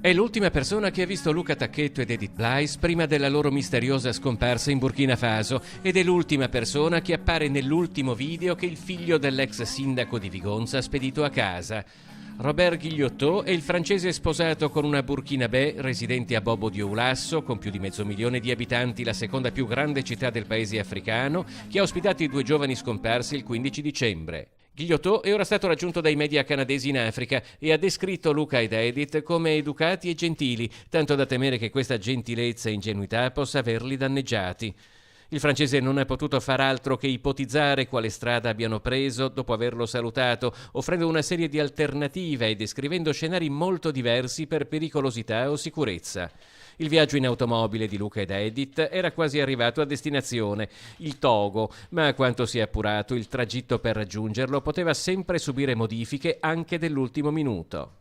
È l'ultima persona che ha visto Luca Tacchetto ed Edith Blaise prima della loro misteriosa scomparsa in Burkina Faso ed è l'ultima persona che appare nell'ultimo video che il figlio dell'ex sindaco di Vigonza ha spedito a casa. Robert Guillotot è il francese sposato con una burkinabè residente a Bobo Dioulasso, con più di 500.000 di abitanti, la seconda più grande città del paese africano, che ha ospitato i due giovani scomparsi il 15 dicembre. Guillotot è ora stato raggiunto dai media canadesi in Africa e ha descritto Luca ed Edith come educati e gentili, tanto da temere che questa gentilezza e ingenuità possa averli danneggiati. Il francese non ha potuto far altro che ipotizzare quale strada abbiano preso dopo averlo salutato, offrendo una serie di alternative e descrivendo scenari molto diversi per pericolosità o sicurezza. Il viaggio in automobile di Luca ed Edith era quasi arrivato a destinazione, il Togo, ma a quanto si è appurato il tragitto per raggiungerlo poteva sempre subire modifiche anche dell'ultimo minuto.